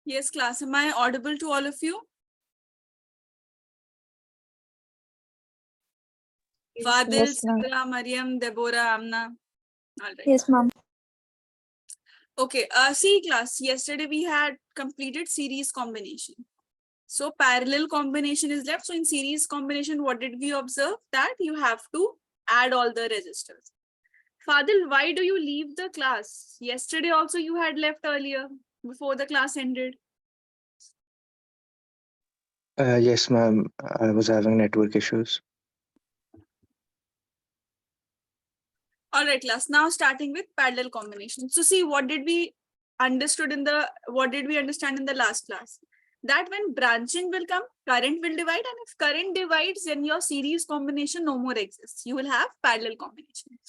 Yes, class. Am I audible to all of you? Fadil, Yes, ma'am. Sidra, Mariam, Deborah, Amna. All right. Yes, ma'am. Okay. See, class. Yesterday we had completed series combination. So parallel combination is left. So in series combination, what did we observe? That you have to add all the resistors. Fadil, why do you leave the class? Yesterday also you had left earlier before the class ended. Yes, ma'am. I was having network issues. All right, class. Now starting with parallel combination. So see, what did we understand in the last class? That when branching will come, current will divide, and if current divides, then your series combination no more exists. You will have parallel combination.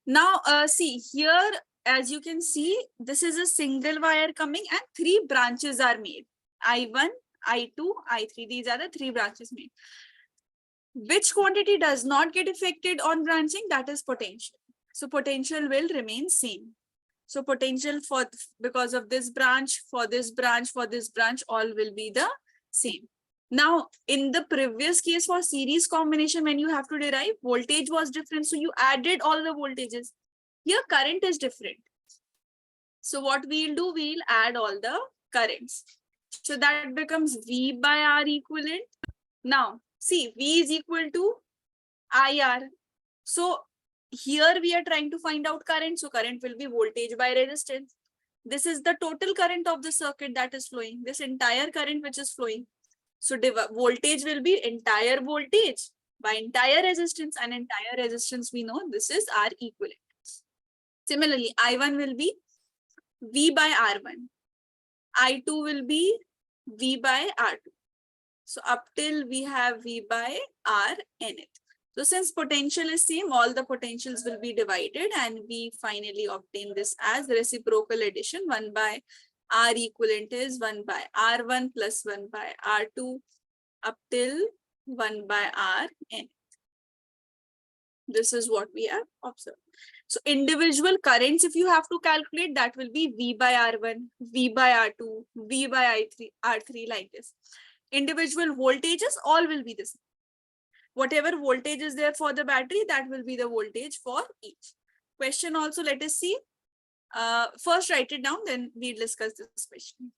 Now, see here, as you can see, this is a single wire coming and three branches are made. I1, I2, I3. These are the three branches made. Which quantity does not get affected on branching? That is potential. So potential will remain same. So potential for because of this branch, for this branch, for this branch, all will be the same. Now, in the previous case for series combination, when you have to derive, voltage was different. So you added all the voltages. Here current is different. So what we'll do, we'll add all the currents. So that becomes V by R equivalent. Now, see, V is equal to IR. So here we are trying to find out current. So current will be voltage by resistance. This is the total current of the circuit that is flowing. This entire current which is flowing. So voltage will be entire voltage by entire resistance, and entire resistance we know this is R equivalent. Similarly, I1 will be V by R1. I2 will be V by R2. So up till we have V by R in it. So since potential is same, all the potentials will be divided and we finally obtain this as reciprocal addition. 1 by R equivalent is 1 by R1 plus 1 by R2 up till 1 by R n. This is what we have observed. So individual currents, if you have to calculate, that will be V by R1, V by R2, V by R3 like this. Individual voltages, all will be the same. Whatever voltage is there for the battery, that will be the voltage for each. Question also, let us see. First write it down, then we'll discuss this question.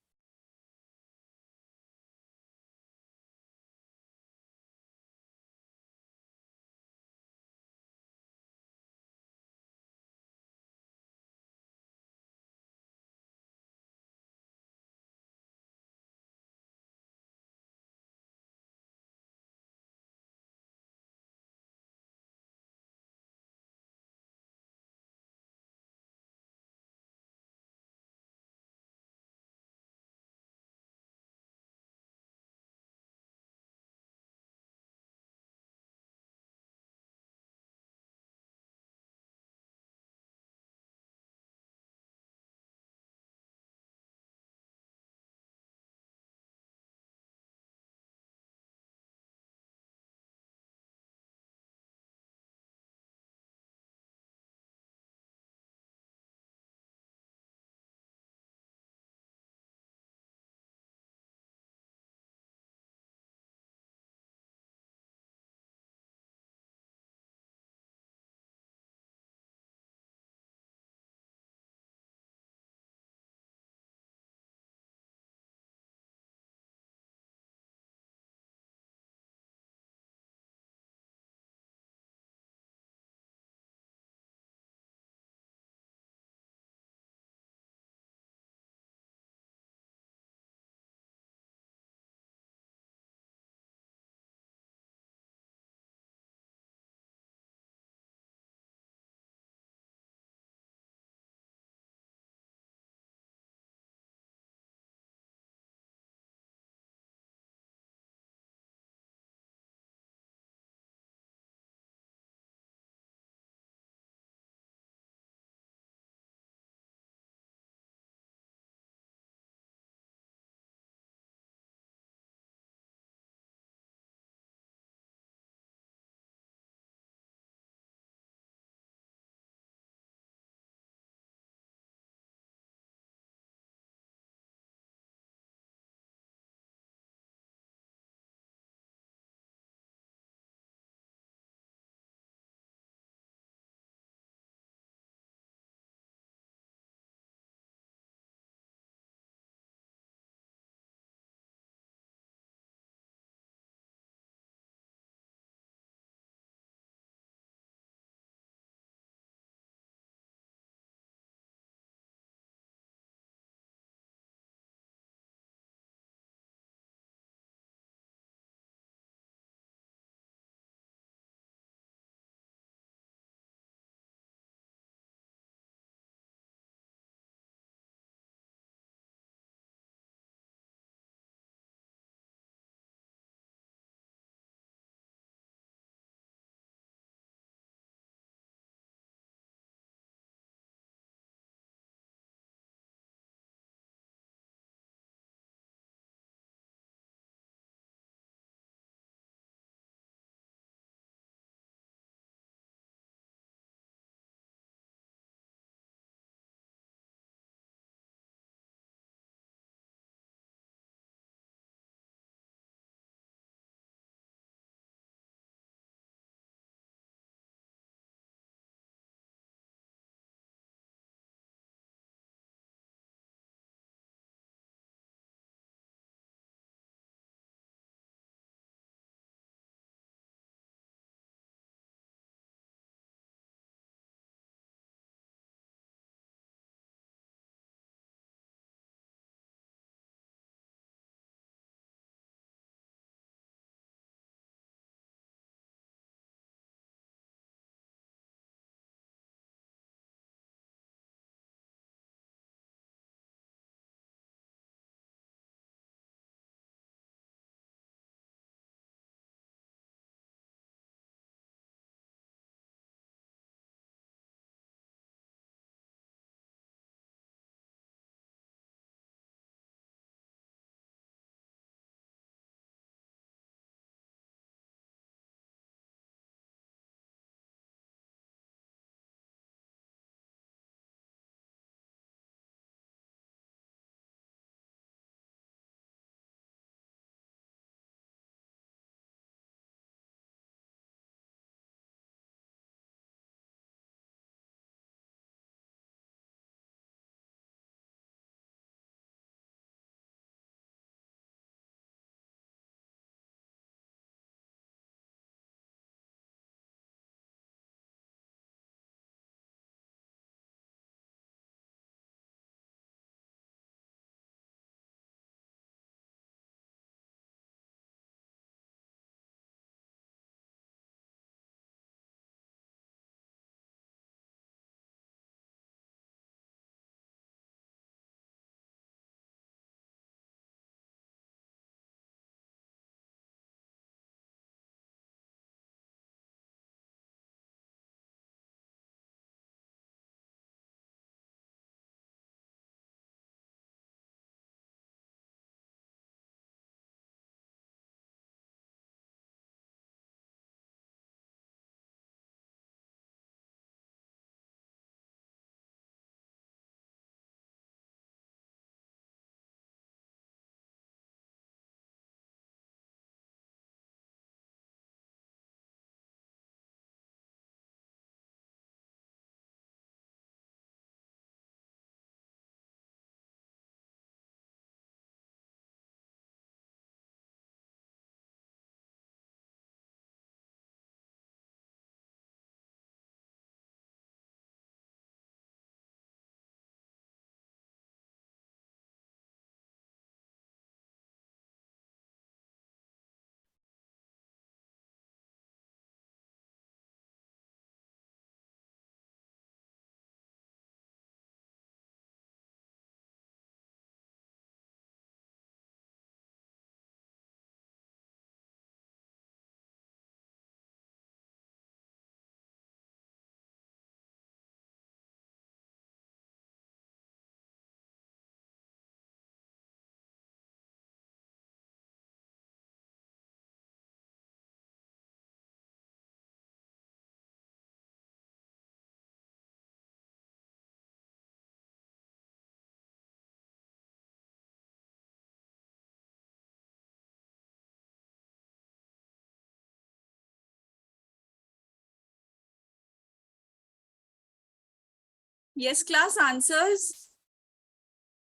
Yes, class answers.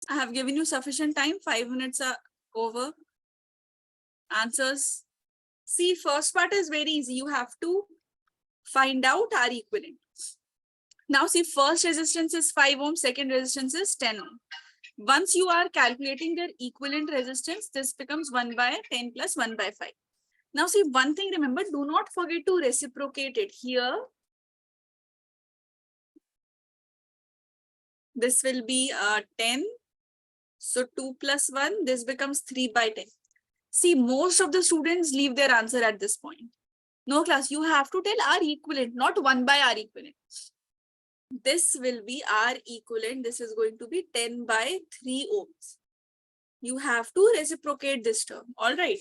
I have given you sufficient time. 5 minutes are over. Answers. See, first part is very easy. You have to find out R equivalent. Now see, first resistance is 5 ohm, second resistance is 10 ohm. Once you are calculating their equivalent resistance, this becomes 1 by 10 plus 1 by 5. Now see, one thing remember, do not forget to reciprocate it. Here, this will be 10. So 2 plus 1, this becomes 3 by 10. See, most of the students leave their answer at this point. No class, you have to tell R equivalent, not 1 by R equivalent. This will be R equivalent. This is going to be 10 by 3 ohms. You have to reciprocate this term. All right.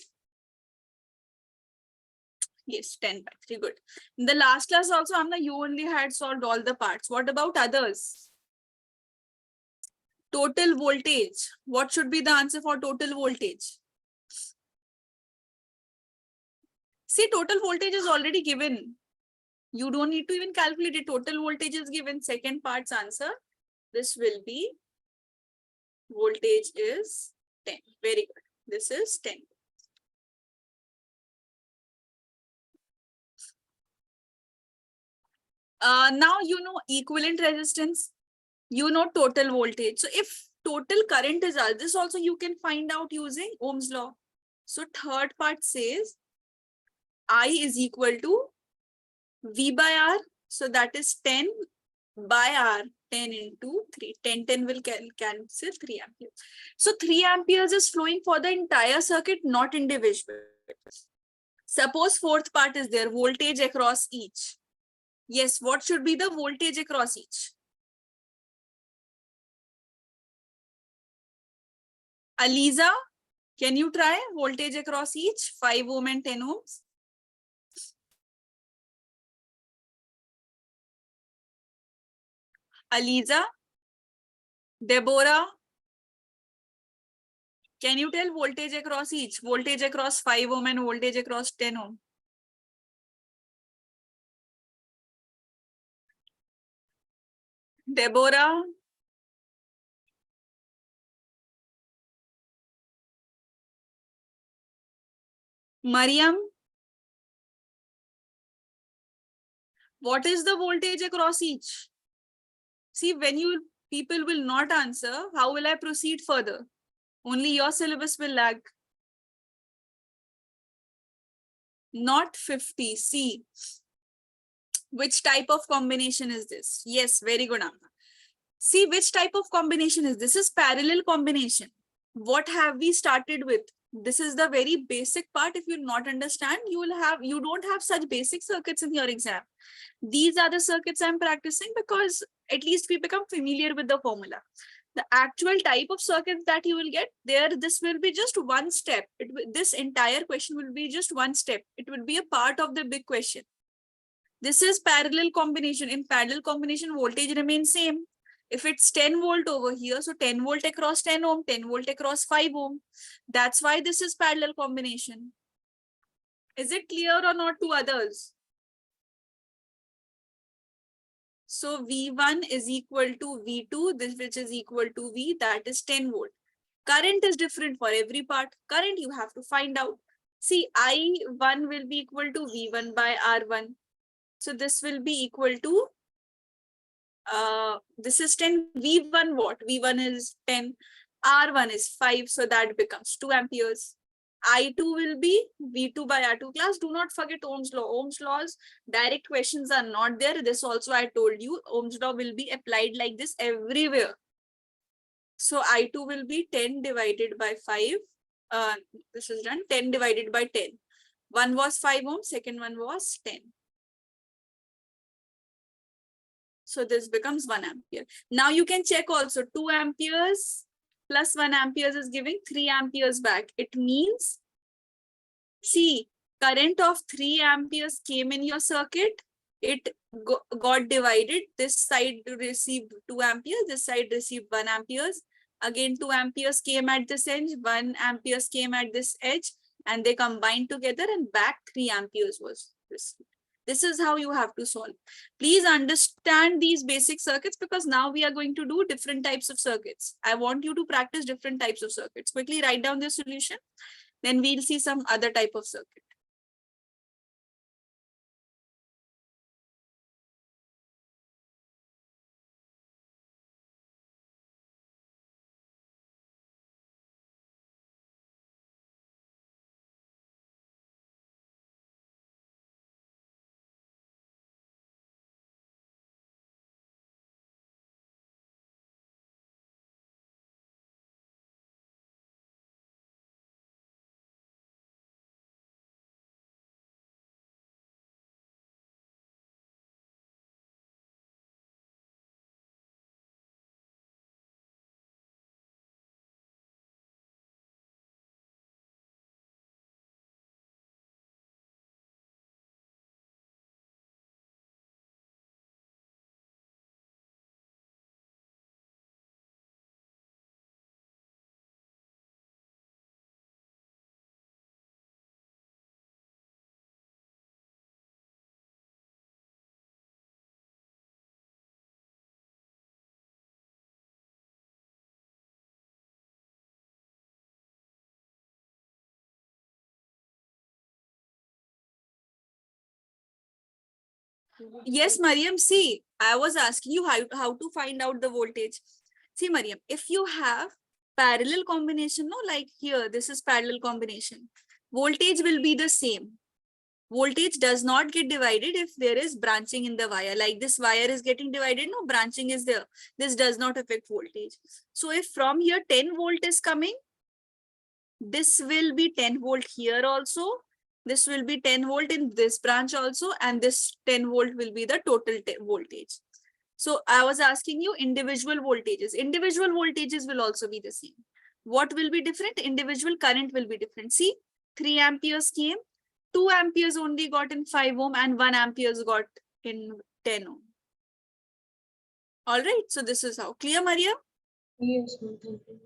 Yes, 10 by 3. Good. In the last class also, Amna, you only had solved all the parts. What about others? Total voltage. What should be the answer for total voltage? See, total voltage is already given. You don't need to even calculate it. Total voltage is given. Second part's answer. This will be voltage is 10. Very good. This is 10. Now you know equivalent resistance. You know total voltage. So if total current is R, this also you can find out using Ohm's law. So third part says I is equal to V by R. So that is 10 by R. 10 into 3. 10 will cancel 3 amperes. So 3 amperes is flowing for the entire circuit, not individual. Suppose fourth part is there, voltage across each. Yes, what should be the voltage across each? Aliza, can you try voltage across each? 5 ohm and 10 ohms. Aliza, Deborah, can you tell voltage across each? Voltage across 5 ohm and voltage across 10 ohm. Deborah, Mariam, what is the voltage across each? See, when you people will not answer, how will I proceed further? Only your syllabus will lag. Not 50. See, which type of combination is this? Yes, very good, Amma. See, which type of combination is this? Is parallel combination. What have we started with? This is the very basic part. If you not understand, you don't have such basic circuits in your exam. These are the circuits I'm practicing because at least we become familiar with the formula. The actual type of circuits that you will get there, this will be just one step. This entire question will be just one step. It will be a part of the big question. This is parallel combination. In parallel combination, voltage remains same. If it's 10 volt over here, so 10 volt across 10 ohm, 10 volt across 5 ohm. That's why this is parallel combination. Is it clear or not to others? So V1 is equal to V2, this which is equal to V, that is 10 volt. Current is different for every part. Current you have to find out. See, I1 will be equal to V1 by R1. So this will be equal to this is 10. V1 what? V1 is 10. R1 is 5. So that becomes 2 amperes. I2 will be V2 by R2 class. Do not forget Ohm's law. Ohm's laws, direct questions are not there. This also I told you. Ohm's law will be applied like this everywhere. So I2 will be 10 divided by 5. This is done. 10 divided by 10. One was 5 ohm. Second one was 10. So this becomes 1 ampere. Now you can check also 2 amperes plus 1 amperes is giving 3 amperes back. It means, see, current of 3 amperes came in your circuit. It got divided. This side received 2 amperes. This side received 1 amperes. Again, 2 amperes came at this edge. 1 amperes came at this edge. And they combined together and back 3 amperes was received. This is how you have to solve. Please understand these basic circuits, because now we are going to do different types of circuits. I want you to practice different types of circuits. Quickly write down the solution. Then we'll see some other type of circuit. Yes, Mariam, see, I was asking you how to find out the voltage. See, Mariam, if you have parallel combination, no, like here, this is parallel combination. Voltage will be the same. Voltage does not get divided if there is branching in the wire. Like this wire is getting divided, no, branching is there. This does not affect voltage. So if from here 10 volt is coming, this will be 10 volt here also. This will be 10 volt in this branch also, and this 10 volt will be the total voltage. So I was asking you individual voltages. Individual voltages will also be the same. What will be different? Individual current will be different. See, 3 amperes came, 2 amperes only got in 5 ohm, and 1 amperes got in 10 ohm. All right, so this is how. Clear, Maria? Yes, ma'am. Thank you.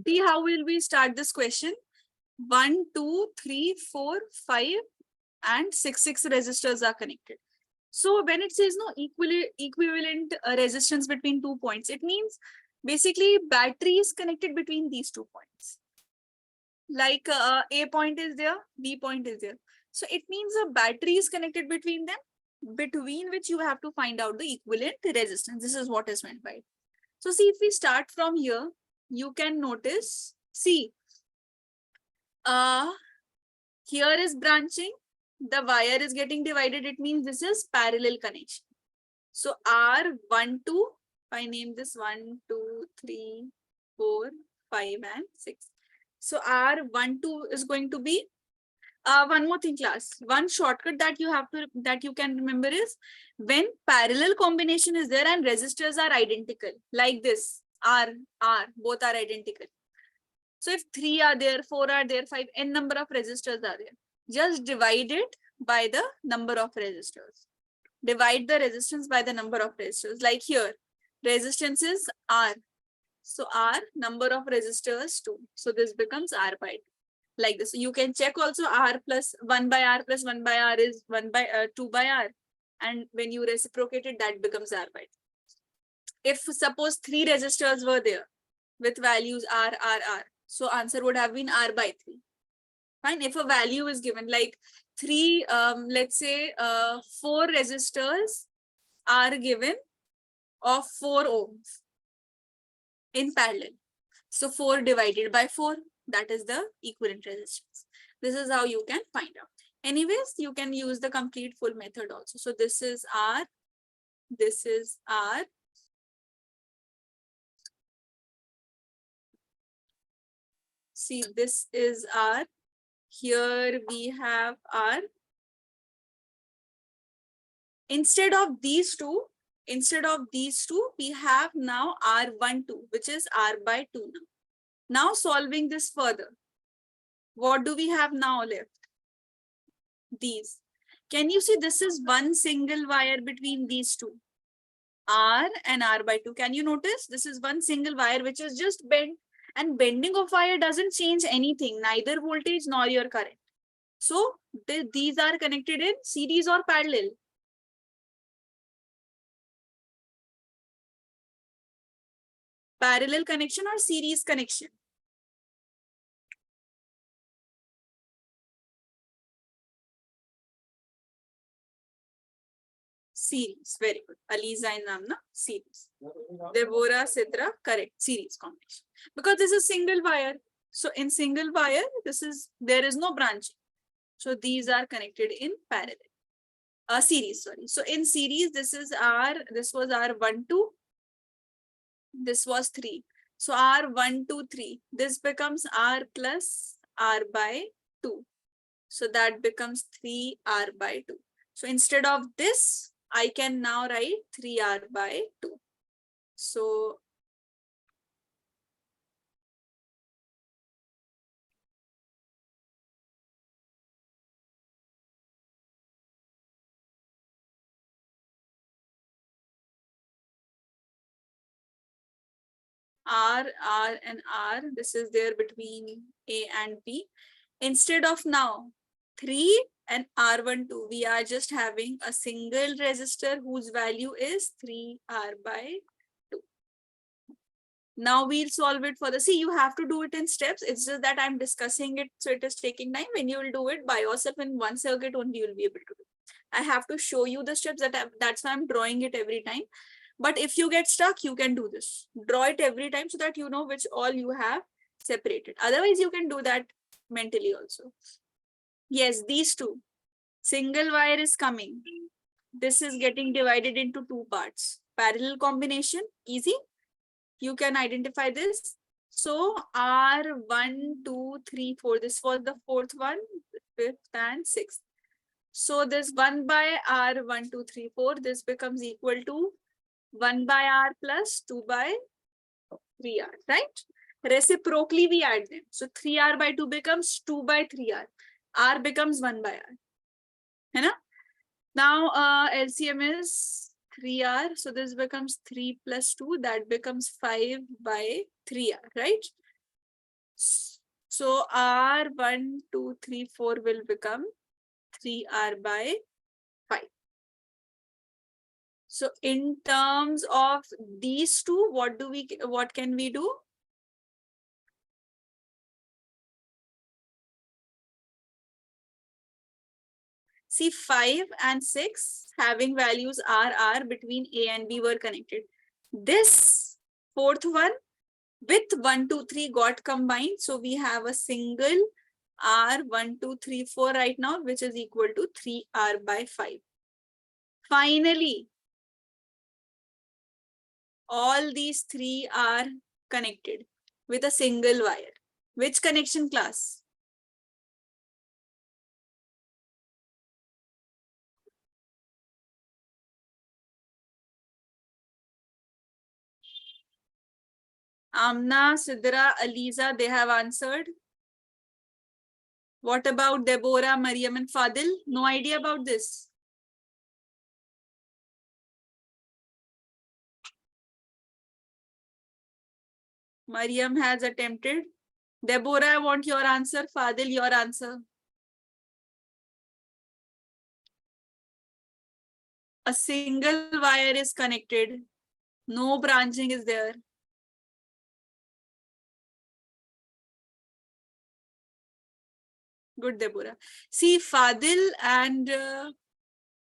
See how will we start this question? 1, 2, 3, 4, 5 and 6 resistors are connected. So when it says no equivalent resistance between 2 points, it means basically battery is connected between these 2 points. Like A point is there, B point is there. So it means a battery is connected between them, between which you have to find out the equivalent resistance. This is what is meant by it. So see, if we start from here, you can notice, see, here is branching, the wire is getting divided. It means this is parallel connection. So R1, 2, if I name this 1, 2, 3, 4, 5 and 6. So R1, 2 is going to be one more thing, class. One shortcut that you can remember is when parallel combination is there and resistors are identical, like this, R, both are identical. So if 3 are there, 4 are there, 5, n number of resistors are there. Just divide it by the number of resistors. Divide the resistance by the number of resistors. Like here, resistance is R. So R, number of resistors 2. So this becomes R by 2. Like this. You can check also R plus 1 by R plus 1 by R is 2 by R. And when you reciprocate it, that becomes R by 2. If suppose 3 resistors were there with values R. So answer would have been R by 3. Fine. If a value is given like 3, let's say 4 resistors are given of 4 ohms in parallel. So 4 divided by 4, that is the equivalent resistance. This is how you can find out. Anyways, you can use the complete full method also. So this is R, this is R. See, this is R. Here we have R. Instead of these two, we have now R12, which is R by 2 now. Now solving this further, what do we have now left? These. Can you see this is one single wire between these two? R and R by 2. Can you notice? This is one single wire which is just bent, and bending of wire doesn't change anything, neither voltage nor your current. So these are connected in series or parallel. Parallel connection or series connection? Series. Very good. Aliza and Namna, series. Deborah, Sidra, correct. Series combination. Because this is single wire. So in single wire, there is no branching. So these are connected in parallel. Series, sorry. So in series, this was R1, 2. This was 3. So R1, 2, 3. This becomes R plus R by 2. So that becomes 3R by 2. So instead of this, I can now write 3R by 2. So R, and R, this is there between A and B. Instead of now 3 and R12, we are just having a single resistor whose value is 3R by 2. Now we'll solve it for the, see, you have to do it in steps. It's just that I'm discussing it, so it is taking time. When you will do it by yourself in one circuit only, you will be able to do it. I have to show you the steps, that's why I'm drawing it every time. But if you get stuck, you can do this. Draw it every time so that you know which all you have separated. Otherwise, you can do that mentally also. Yes, these two. Single wire is coming. This is getting divided into 2 parts. Parallel combination, easy. You can identify this. So R1, 2, 3, 4. This was the 4th one, 5th and 6th. So this 1 by R1, 2, 3, 4. This becomes equal to 1 by R plus 2 by 3R, right? Reciprocally, we add them. So 3R by 2 becomes 2 by 3R. R becomes 1 by R. Hai na? Now LCM is 3R. So this becomes 3 plus 2. That becomes 5 by 3R, right? So R1, 2, 3, 4 will become 3R by 5. So in terms of these two, what can we do? See, 5 and 6 having values R between A and B were connected. This fourth one with 1, 2, 3 got combined. So we have a single R 1, 2, 3, 4 right now, which is equal to 3R by 5. Finally, all these three are connected with a single wire. Which connection class? Amna, Sidra, Aliza, they have answered. What about Deborah, Mariam, and Fadil? No idea about this. Mariam has attempted. Deborah, I want your answer. Fadil, your answer. A single wire is connected. No branching is there. Good, Deborah. See, Fadil and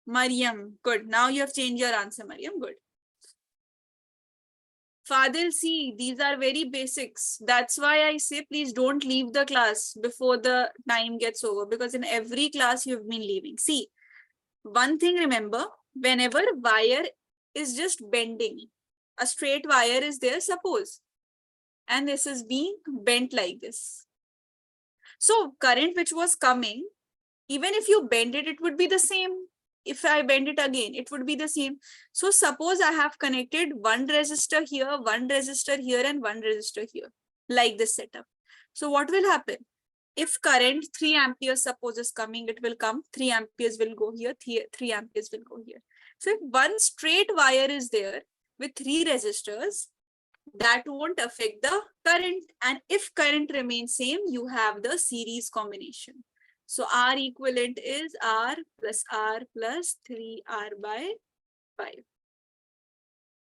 Mariam. Good. Now you have changed your answer, Mariam. Good. Fadil, see, these are very basics. That's why I say, please don't leave the class before the time gets over, because in every class you've been leaving. See, one thing remember, whenever wire is just bending, a straight wire is there, suppose, and this is being bent like this. So current which was coming, even if you bend it, it would be the same. If I bend it again, it would be the same. So suppose I have connected one resistor here, one resistor here, and one resistor here, like this setup. So what will happen? If current 3 amperes suppose is coming, it will come, 3 amperes will go here, 3 amperes will go here. So if one straight wire is there with 3 resistors, that won't affect the current. And if current remains same, you have the series combination. So R equivalent is R plus 3R by 5.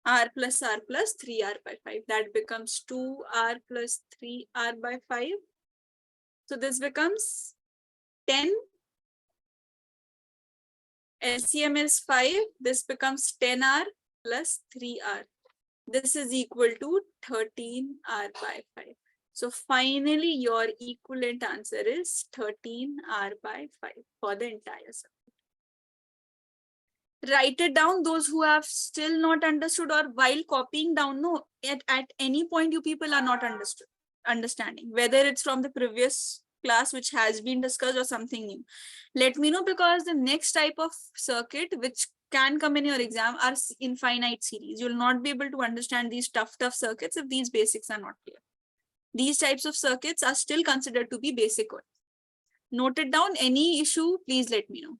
R plus 3R by 5. That becomes 2R plus 3R by 5. So this becomes 10. LCM is 5. This becomes 10R plus 3R. This is equal to 13R by 5. So finally, your equivalent answer is 13R by 5 for the entire circuit. Write it down, those who have still not understood, or while copying down, no, at any point you people are not understanding, whether it's from the previous class which has been discussed or something new. Let me know, because the next type of circuit which can come in your exam are infinite series. You'll not be able to understand these tough circuits if these basics are not clear. These types of circuits are still considered to be basic ones. Note it down. Any issue, please let me know.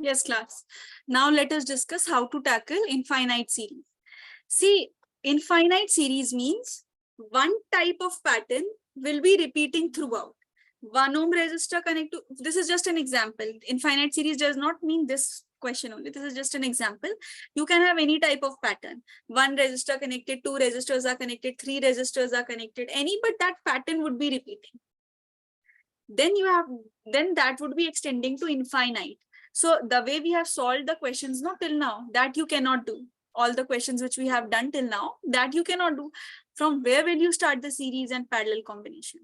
Yes, class. Now let us discuss how to tackle infinite series. See, infinite series means one type of pattern will be repeating throughout. 1 ohm resistor connect to, this is just an example. Infinite series does not mean this question only. This is just an example. You can have any type of pattern. 1 resistor connected, 2 resistors are connected, 3 resistors are connected, any, but that pattern would be repeating. Then that would be extending to infinite. So the way we have solved the questions not till now, that you cannot do. All the questions which we have done till now, that you cannot do. From where will you start the series and parallel combination?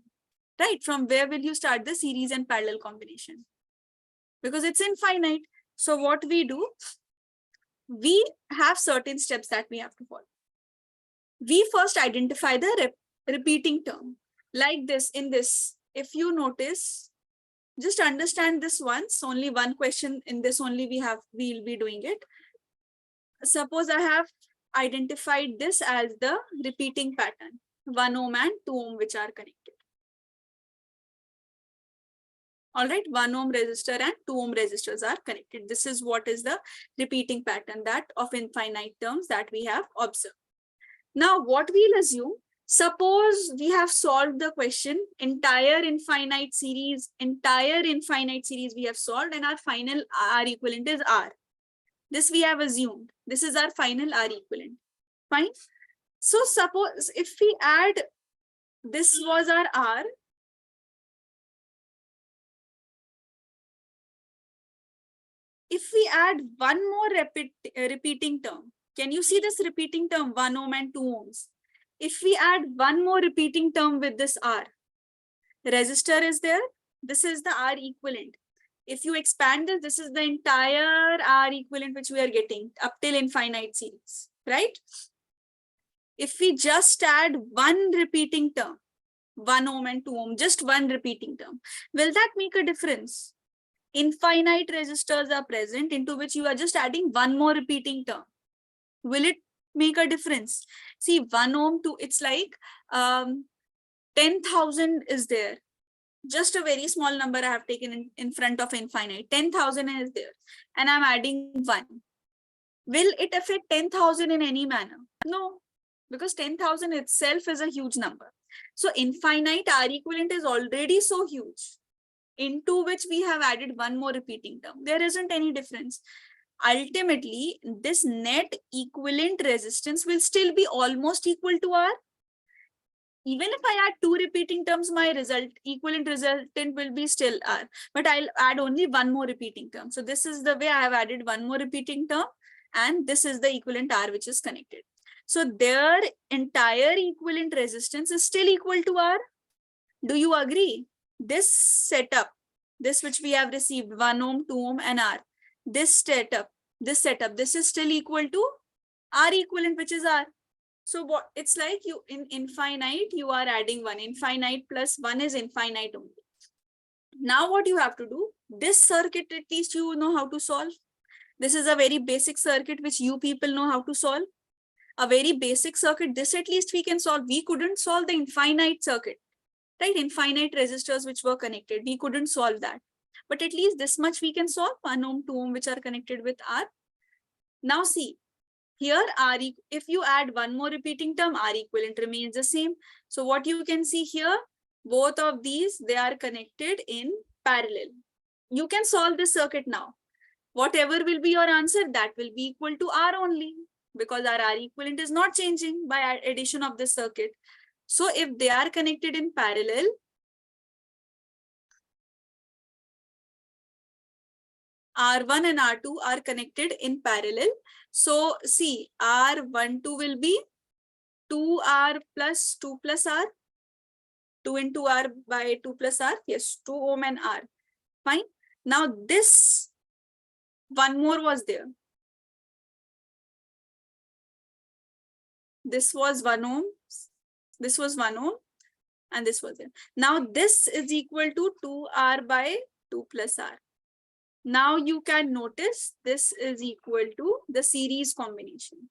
Right? From where will you start the series and parallel combination? Because it's infinite. So what we do, we have certain steps that we have to follow. We first identify the repeating term. Like this, in this, if you notice, just understand this once, only one question in this only we'll be doing it. Suppose I have identified this as the repeating pattern, 1 ohm and 2 ohm which are connected. All right, 1 ohm resistor and 2 ohm resistors are connected. This is what is the repeating pattern that of infinite terms that we have observed. Now what we'll assume, suppose we have solved the question, entire infinite series we have solved, and our final R equivalent is R. This we have assumed. This is our final R equivalent. Fine. So suppose if we add, this was our R. If we add one more repeating term, can you see this repeating term, 1 ohm and 2 ohms? If we add one more repeating term with this R, resistor is there, this is the R equivalent. If you expand this, this is the entire R equivalent which we are getting up till infinite series, right? If we just add one repeating term, 1 ohm and 2 ohm, just one repeating term, will that make a difference? Infinite resistors are present into which you are just adding one more repeating term. Will it make a difference? See, 1 ohm to, it's like 10,000 is there. Just a very small number I have taken in front of infinite. 10,000 is there. And I'm adding 1. Will it affect 10,000 in any manner? No, because 10,000 itself is a huge number. So infinite R equivalent is already so huge, into which we have added one more repeating term. There isn't any difference. Ultimately, this net equivalent resistance will still be almost equal to R. Even if I add 2 repeating terms, my equivalent resultant will be still R, but I'll add only one more repeating term. So this is the way I have added one more repeating term, and this is the equivalent R which is connected. So their entire equivalent resistance is still equal to R. Do you agree? This setup, this which we have received, 1 ohm, 2 ohm and R, this setup, this is still equal to R equivalent, which is R. So what it's like, you in infinite, you are adding 1. Infinite plus 1 is infinite only. Now what you have to do, this circuit at least you know how to solve. This is a very basic circuit which you people know how to solve. A very basic circuit, this at least we can solve. We couldn't solve the infinite circuit, right? Infinite resistors which were connected, we couldn't solve that. But at least this much we can solve, 1 ohm, 2 ohm which are connected with R. Now see, here R, if you add one more repeating term, R equivalent remains the same. So what you can see here, both of these, they are connected in parallel. You can solve this circuit now. Whatever will be your answer, that will be equal to R only, because our R equivalent is not changing by addition of this circuit. So if they are connected in parallel, R1 and R2 are connected in parallel. So see, R12 will be 2R plus 2 plus R. 2 into R by 2 plus R. Yes, 2 ohm and R. Fine. Now this one more was there. This was 1 ohm. This was 1 ohm. And this was it. Now this is equal to 2R by 2 plus R. Now you can notice this is equal to the series combination.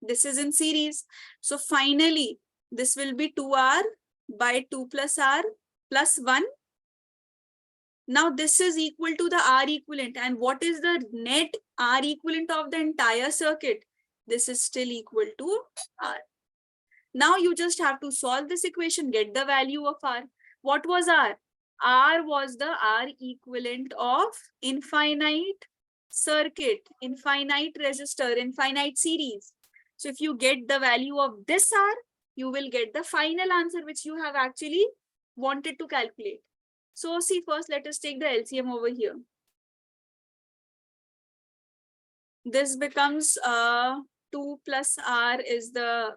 This is in series. So finally, this will be 2R by 2 plus R plus 1 Now this is equal to the R equivalent. And what is the net R equivalent of the entire circuit? This is still equal to R. Now you just have to solve this equation, get the value of R. What was R? R was the R equivalent of infinite circuit, infinite resistor, infinite series. So if you get the value of this R, you will get the final answer which you have actually wanted to calculate. So see, first let us take the LCM over here. This becomes 2 plus R is the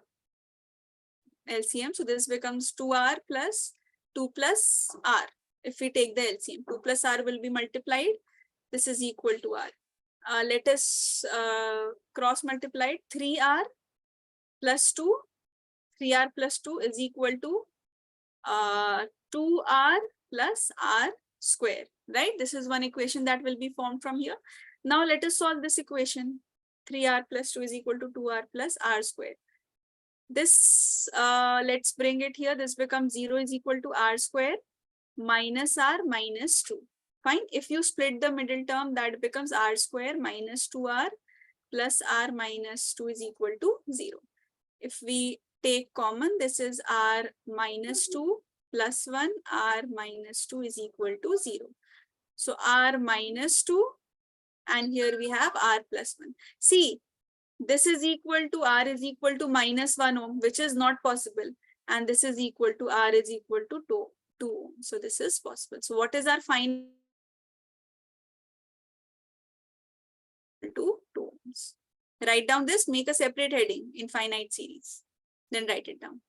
LCM. So this becomes 2R plus 2 plus R. If we take the LCM, 2 plus R will be multiplied. This is equal to R. Let us cross multiply 3R plus 2. 3R plus 2 is equal to 2R plus R square, right? This is one equation that will be formed from here. Now let us solve this equation. 3R plus 2 is equal to 2R plus R square. This, let's bring it here. This becomes 0 is equal to R square minus R minus 2. Fine. If you split the middle term, that becomes R square minus 2R plus R minus 2 is equal to 0. If we take common, this is R minus 2 plus 1, R minus 2 is equal to 0. So R minus 2, and here we have R plus 1. See, this is equal to R is equal to minus 1 ohm, which is not possible. And this is equal to R is equal to 2 ohm. So this is possible. So what is our final? 2 ohms. Write down this, make a separate heading, infinite series. Then write it down.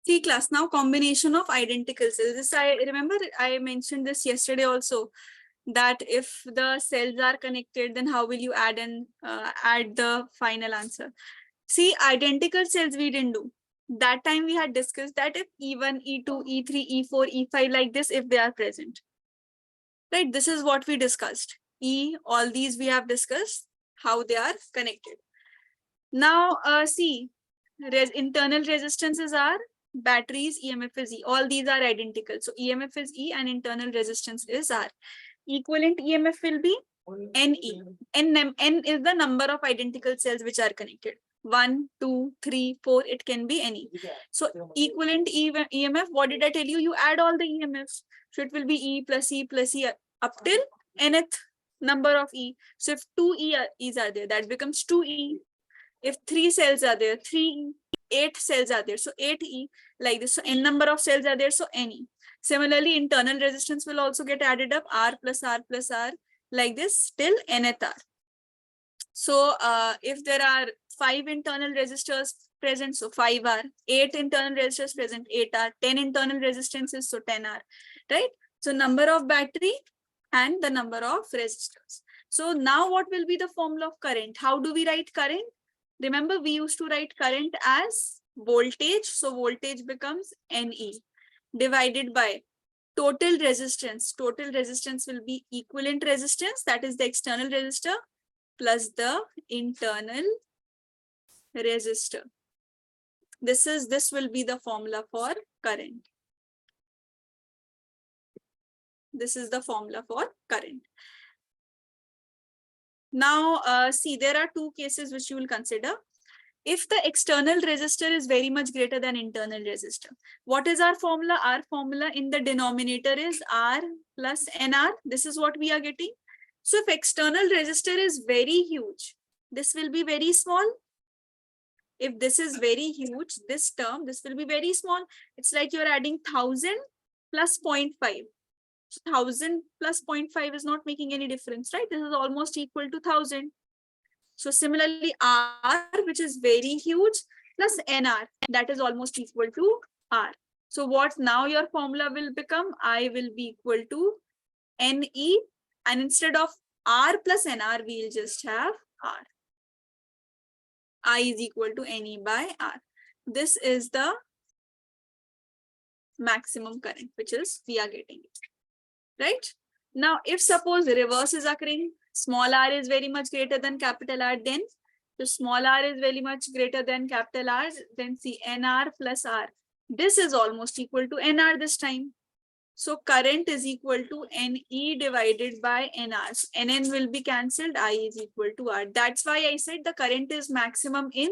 See class, now combination of identical cells. This I remember I mentioned this yesterday also, that if the cells are connected, then how will you add add the final answer? See, identical cells we didn't do. That time we had discussed that if E1, E2, E3, E4, E5 like this, if they are present. Right, this is what we discussed. All these we have discussed, how they are connected. Now, see, internal resistances are batteries, EMF is E. All these are identical. So EMF is E and internal resistance is R. Equivalent EMF will be NE. N is the number of identical cells which are connected. 1, 2, 3, 4, it can be any. So equivalent EMF, what did I tell you? You add all the EMFs. So it will be E plus E plus E up till nth number of E. So if 2 E's are there, that becomes 2E. If 3 cells are there, 3E. 8 cells are there, so 8E, like this. So n number of cells are there, so NE. Similarly, internal resistance will also get added up, R plus R plus R, like this till nth R. So if there are 5 internal resistors present, so 5R, 8 internal resistors present, 8R, 10 internal resistances, so 10R, right? So number of battery and the number of resistors. So now what will be the formula of current? How do we write current? Remember, we used to write current as voltage. So voltage becomes NE divided by total resistance. Total resistance will be equivalent resistance, that is the external resistor, plus the internal resistor. This will be the formula for current. This is the formula for current. Now, see, there are two cases which you will consider. If the external resistor is very much greater than internal resistor, what is our formula? Our formula in the denominator is R plus NR. This is what we are getting. So if external resistor is very huge, this will be very small. If this is very huge, this term, this will be very small. It's like you're adding 1000 plus 0.5. 1000 plus 0.5 is not making any difference, right? This is almost equal to 1000. So similarly, R, which is very huge, plus NR, that is almost equal to R. So what now your formula will become? I will be equal to NE, and instead of R plus NR, we'll just have R. I is equal to NE by R. This is the maximum current, which is we are getting it, right? Now, if suppose reverse is occurring, small r is very much greater than capital R, then so small r is very much greater than capital R, then see NR plus R. This is almost equal to NR this time. So current is equal to NE divided by NR. So NN will be cancelled, I is equal to R. That's why I said the current is maximum in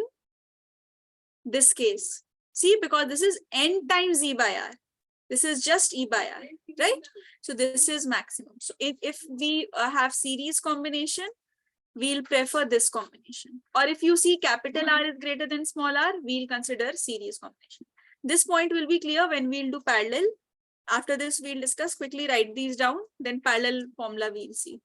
this case. See, because this is N times E by R. This is just E by R, right? So this is maximum. So if we have series combination, we'll prefer this combination. Or if you see capital R is greater than small r, we'll consider series combination. This point will be clear when we'll do parallel. After this, we'll discuss, quickly write these down, then parallel formula we'll see.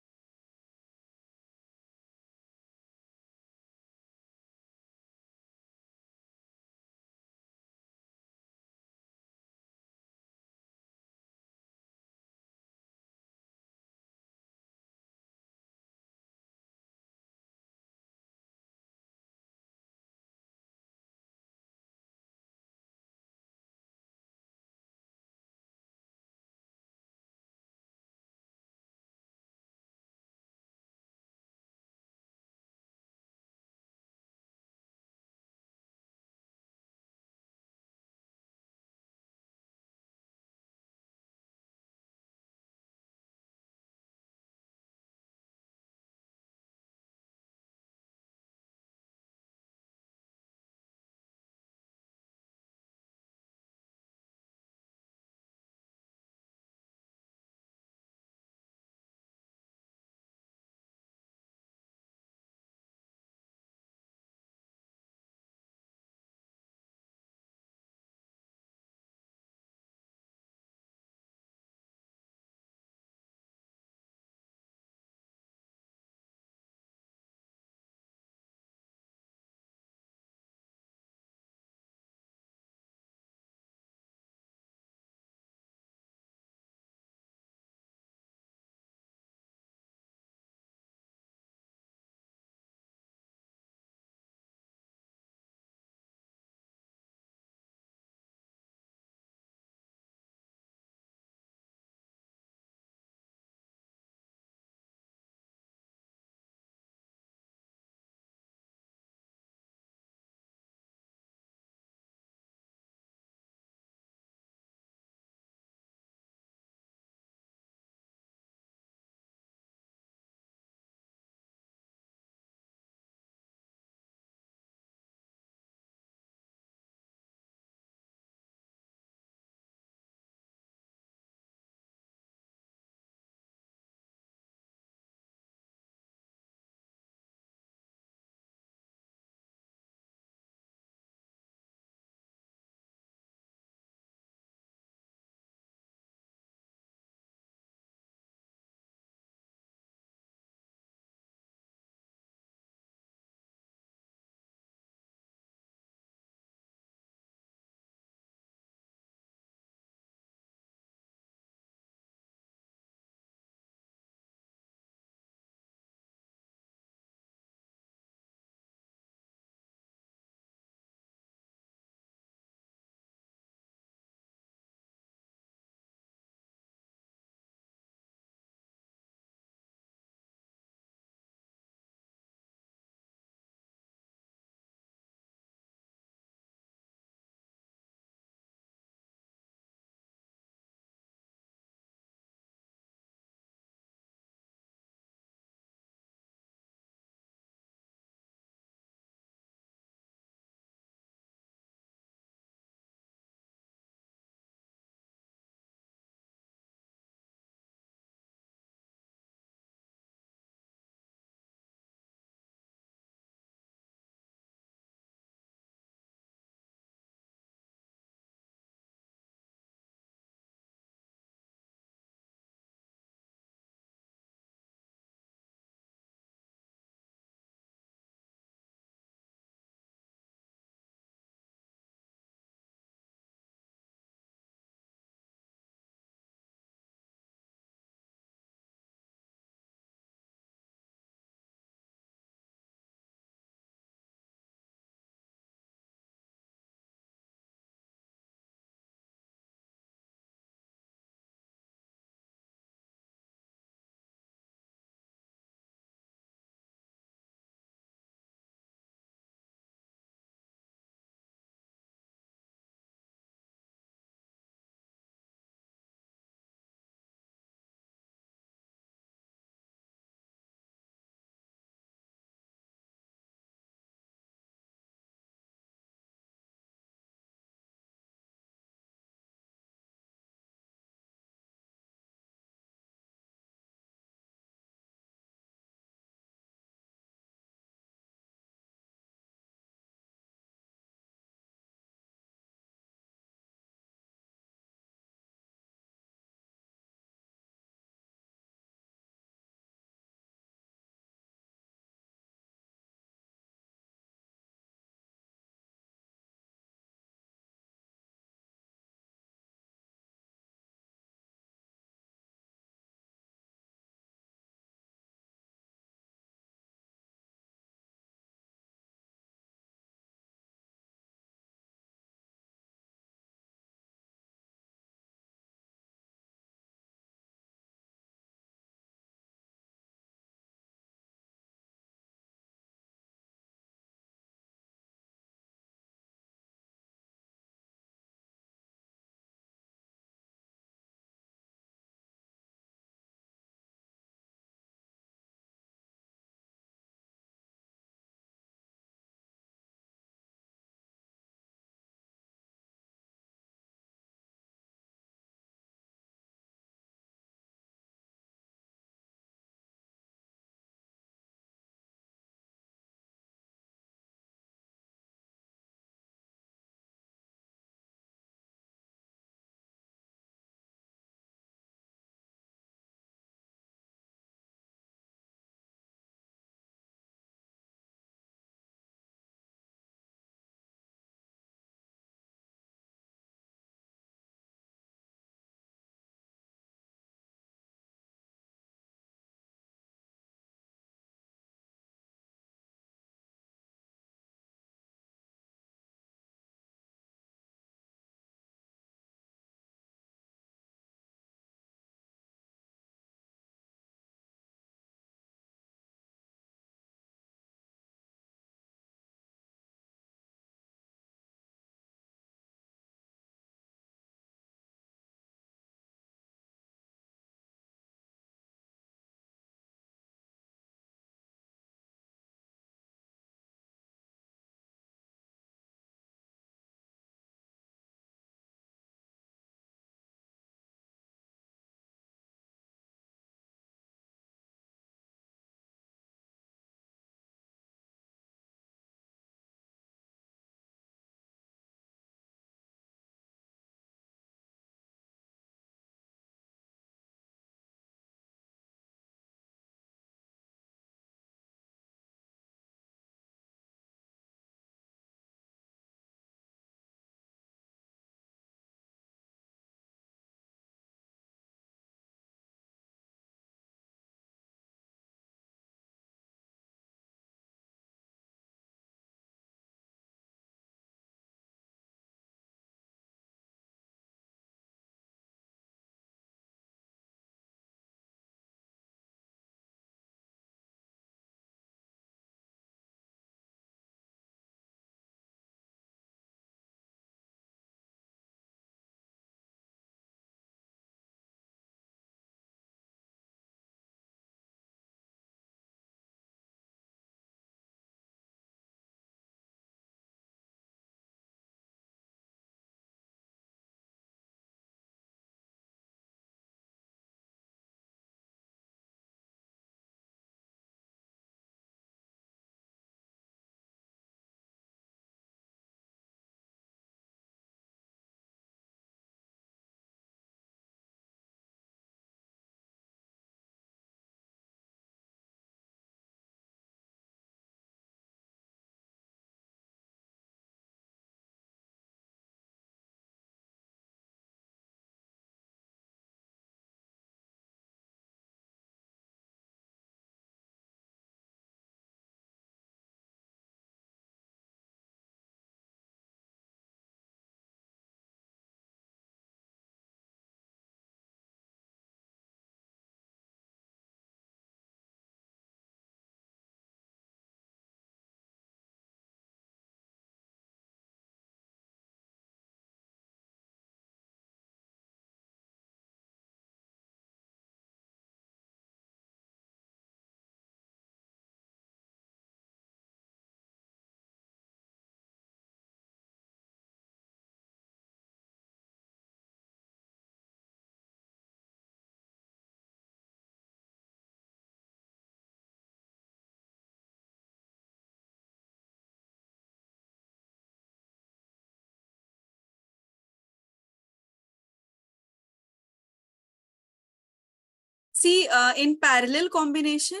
See, in parallel combination,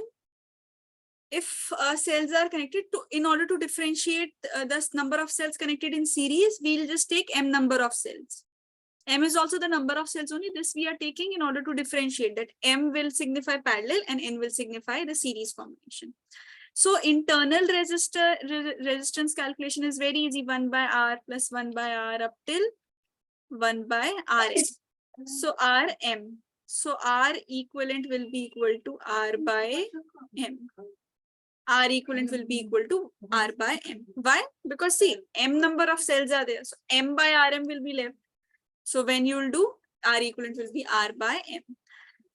if cells are connected to, in order to differentiate the number of cells connected in series, we'll just take m number of cells. M is also the number of cells only. This we are taking in order to differentiate that m will signify parallel and n will signify the series combination. So internal resistance calculation is very easy. 1 by R plus 1 by R up till 1 by Rm. So Rm. So R equivalent will be equal to R by M. R equivalent will be equal to R by M. Why? Because see, M number of cells are there. So M by Rm will be left. So when you will do, R equivalent will be R by M.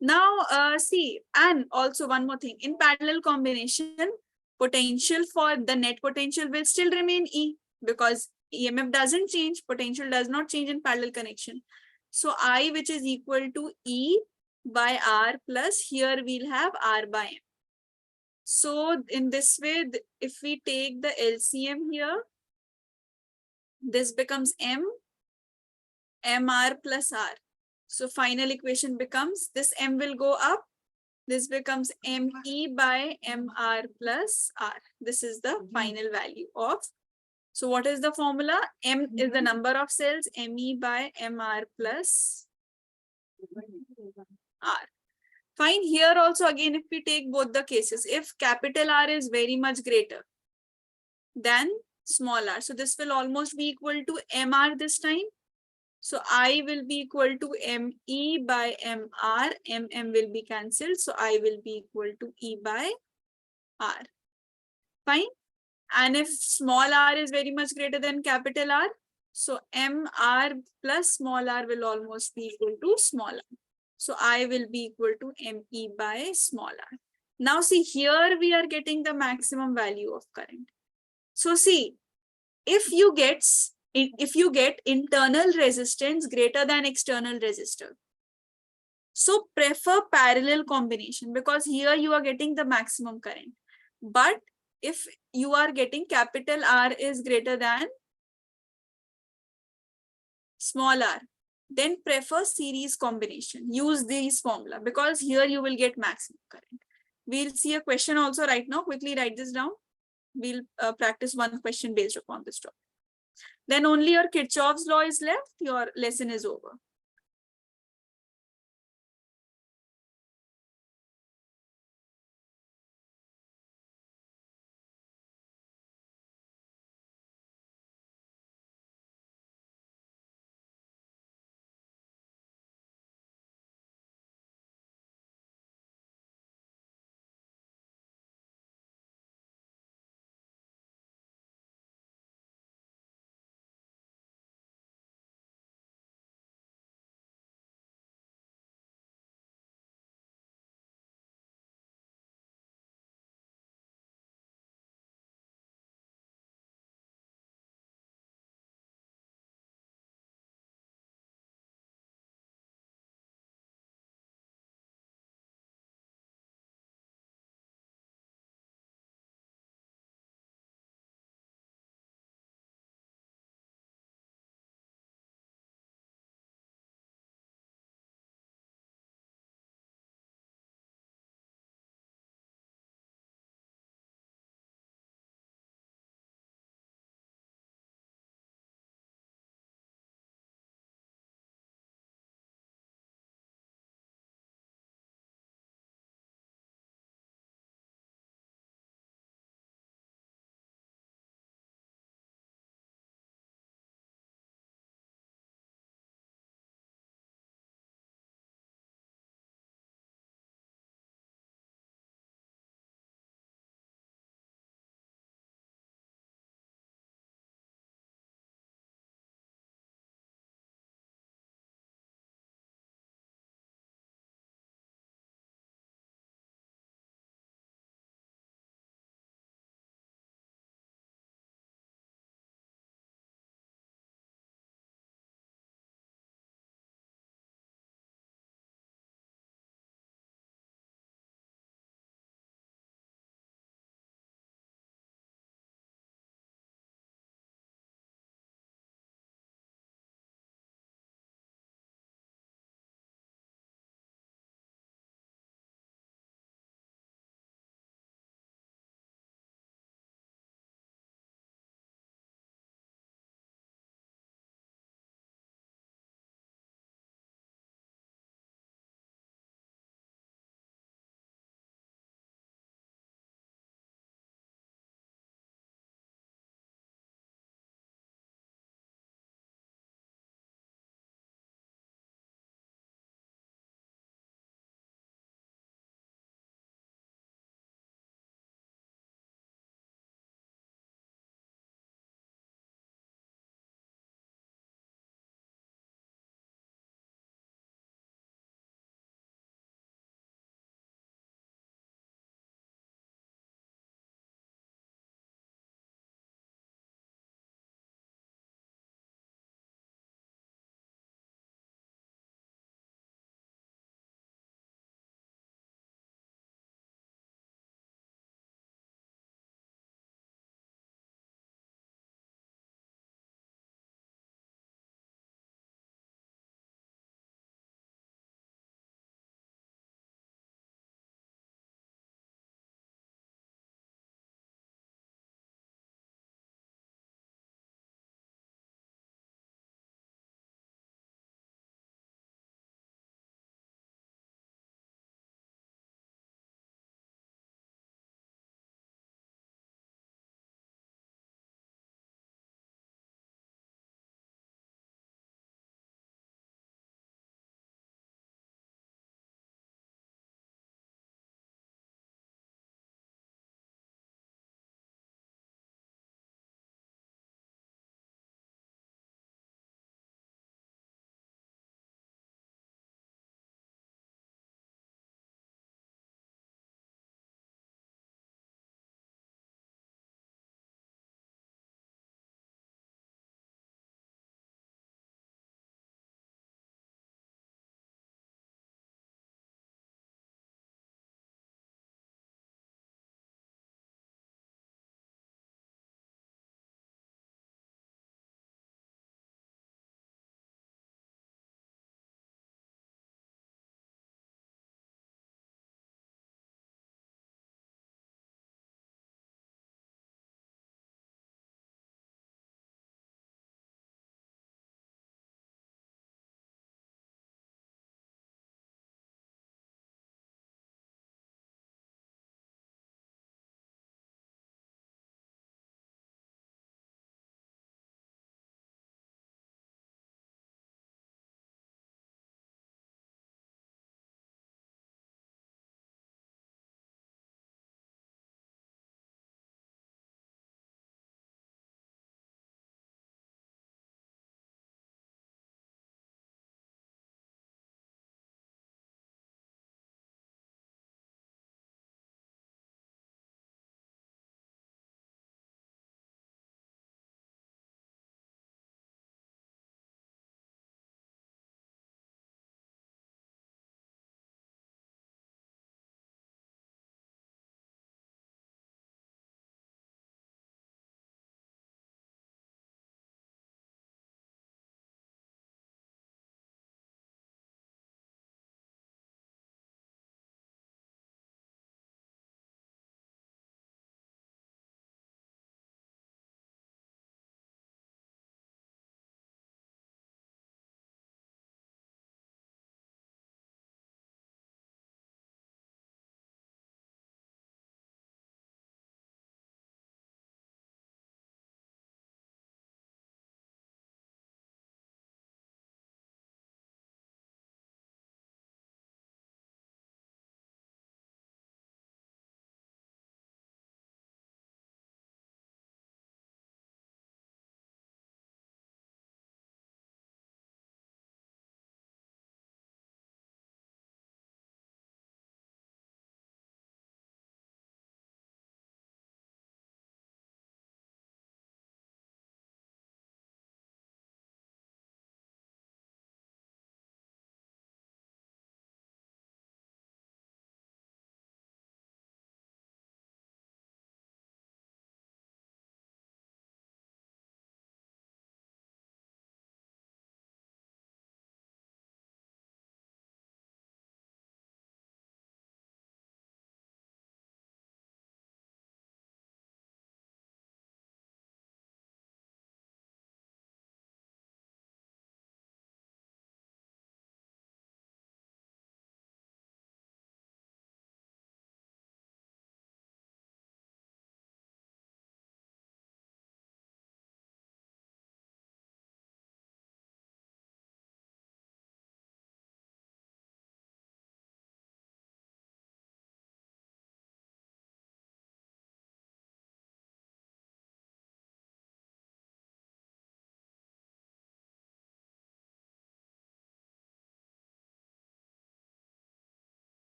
Now, see, and also one more thing. In parallel combination, potential for the net potential will still remain E, because EMF doesn't change, potential does not change in parallel connection. So I, which is equal to E by R plus, here we'll have R by M. So in this way, if we take the LCM here, this becomes MR plus R. So final equation becomes, this M will go up, this becomes ME by MR plus R. This is the final value of, so what is the formula? M is the number of cells, ME by MR plus R. Fine, here also again, if we take both the cases, if capital R is very much greater than small r, so this will almost be equal to MR this time. So I will be equal to ME by MR, MM will be cancelled. So I will be equal to E by R. Fine. And if small r is very much greater than capital R, so MR plus small r will almost be equal to small r. So I will be equal to ME by small r. Now see, here we are getting the maximum value of current. So see, if you get internal resistance greater than external resistor, so prefer parallel combination, because here you are getting the maximum current. But if you are getting capital R is greater than small r, then prefer series combination. Use this formula, because here you will get maximum current. We'll see a question also right now. Quickly write this down. We'll practice one question based upon this topic. Then only your Kirchhoff's law is left. Your lesson is over.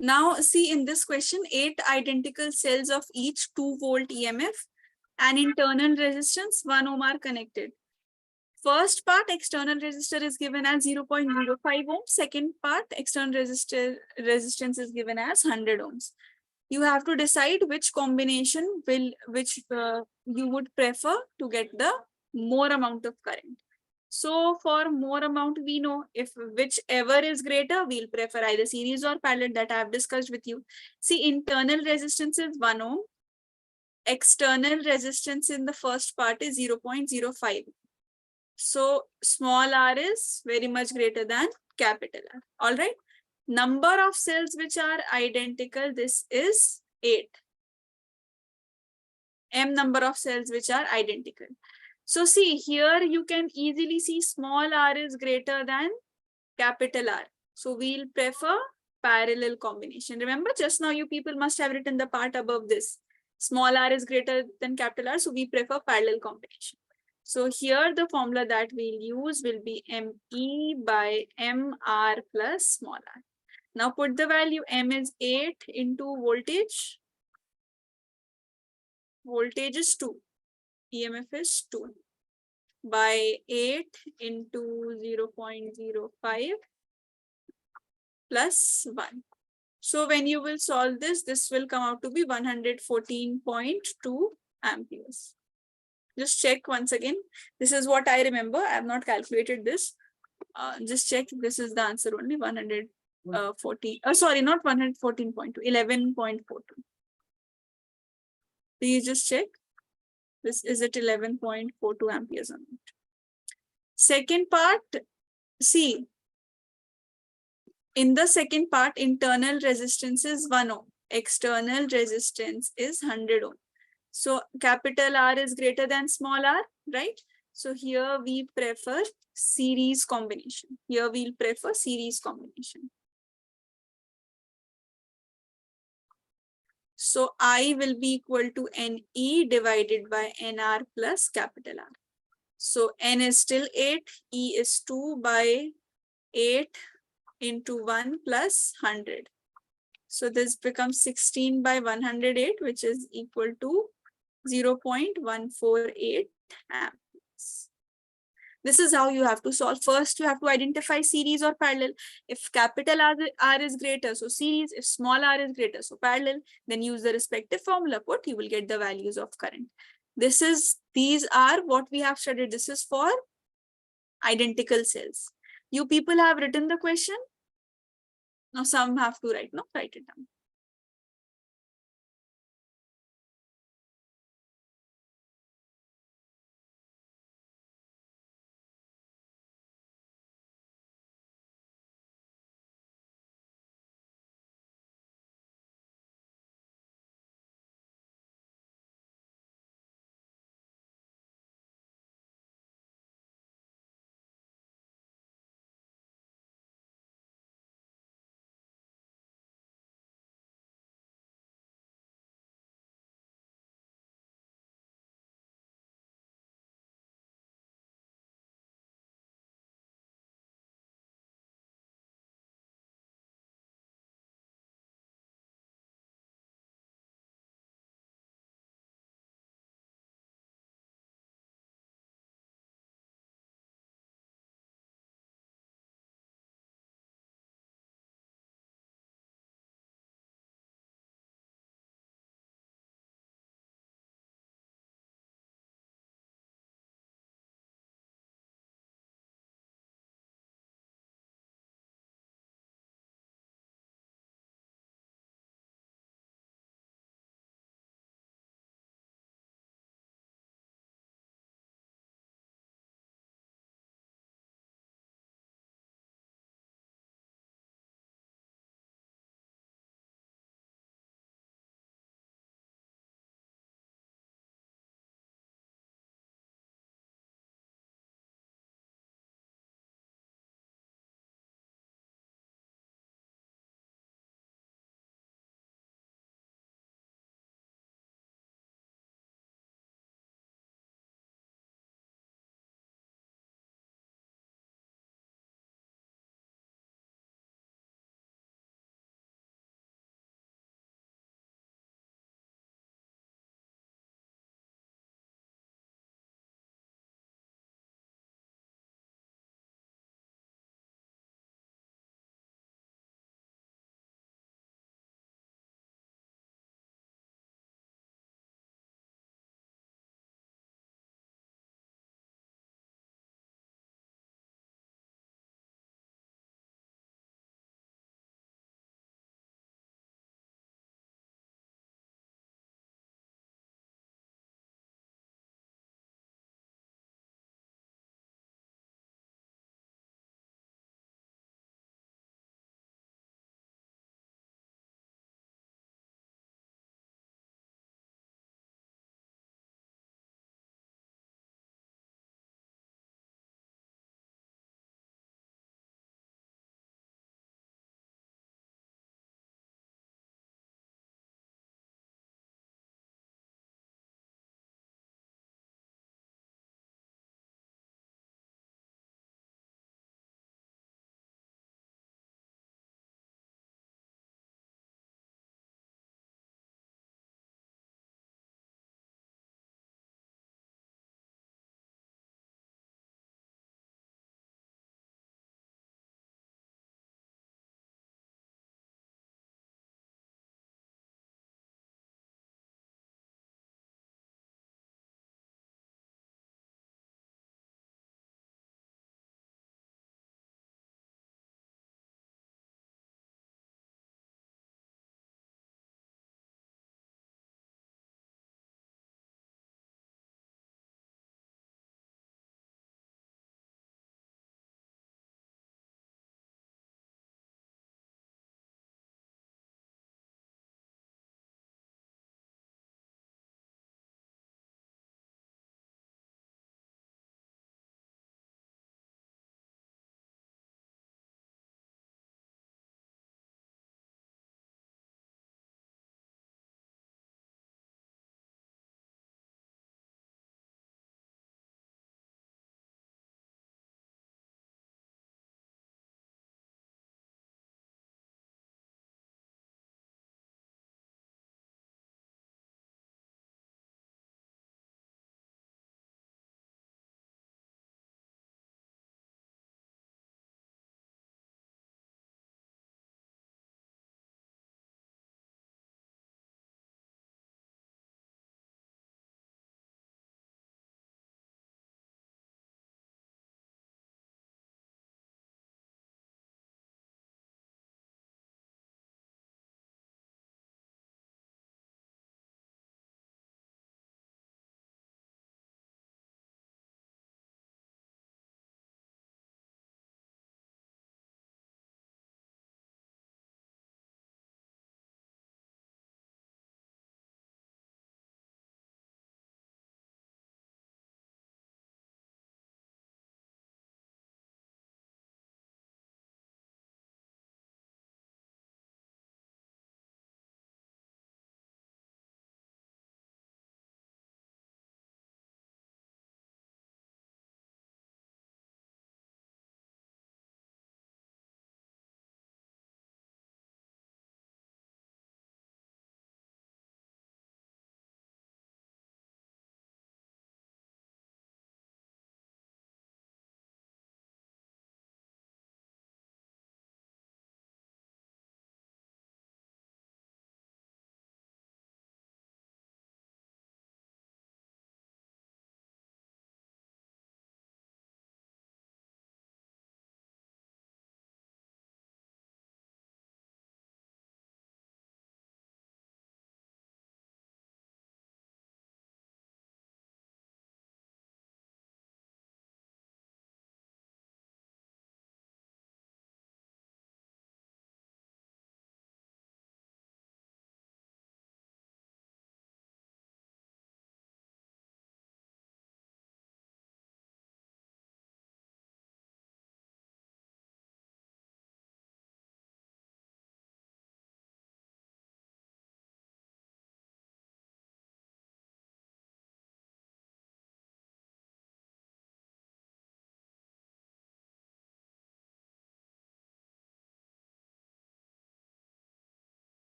Now see in this question, 8 identical cells of each 2-volt EMF and internal resistance 1 ohm are connected. First part, external resistor is given as 0.05 ohms. Second part, external resistance is given as 100 ohms. You have to decide which combination you would prefer to get the more amount of current. So for more amount, we know if whichever is greater, we'll prefer either series or parallel, that I have discussed with you. See, internal resistance is 1 ohm. External resistance in the first part is 0.05. So small r is very much greater than capital R. All right. Number of cells which are identical, this is 8. M number of cells which are identical. So see, here you can easily see small r is greater than capital R. So we'll prefer parallel combination. Remember, just now you people must have written the part above this. Small r is greater than capital R, so we prefer parallel combination. So here the formula that we'll use will be ME by MR plus small r. Now put the value. M is 8 into voltage. Voltage is 2. EMF is 2 by 8 into 0.05 plus 1. So when you will solve this, this will come out to be 114.2 amperes. Just check once again. This is what I remember. I have not calculated this. Just check. This is the answer only, 140. Sorry, not 114.2, 11.42. Please just check. This is at 11.42 amperes on it. Second part, see, in the second part, internal resistance is 1 ohm. External resistance is 100 ohm. So capital R is greater than small r, right? So here we prefer series combination. Here we'll prefer series combination. So I will be equal to NE divided by NR plus capital R. So N is still 8, E is 2 by 8 into 1 plus 100. So this becomes 16 by 108, which is equal to 0.148 amperes. This is how you have to solve. First, you have to identify series or parallel. If capital R is greater, so series. If small r is greater, so parallel. Then use the respective formula put. You will get the values of current. These are what we have studied. This is for identical cells. You people have written the question. Now some have to write it down.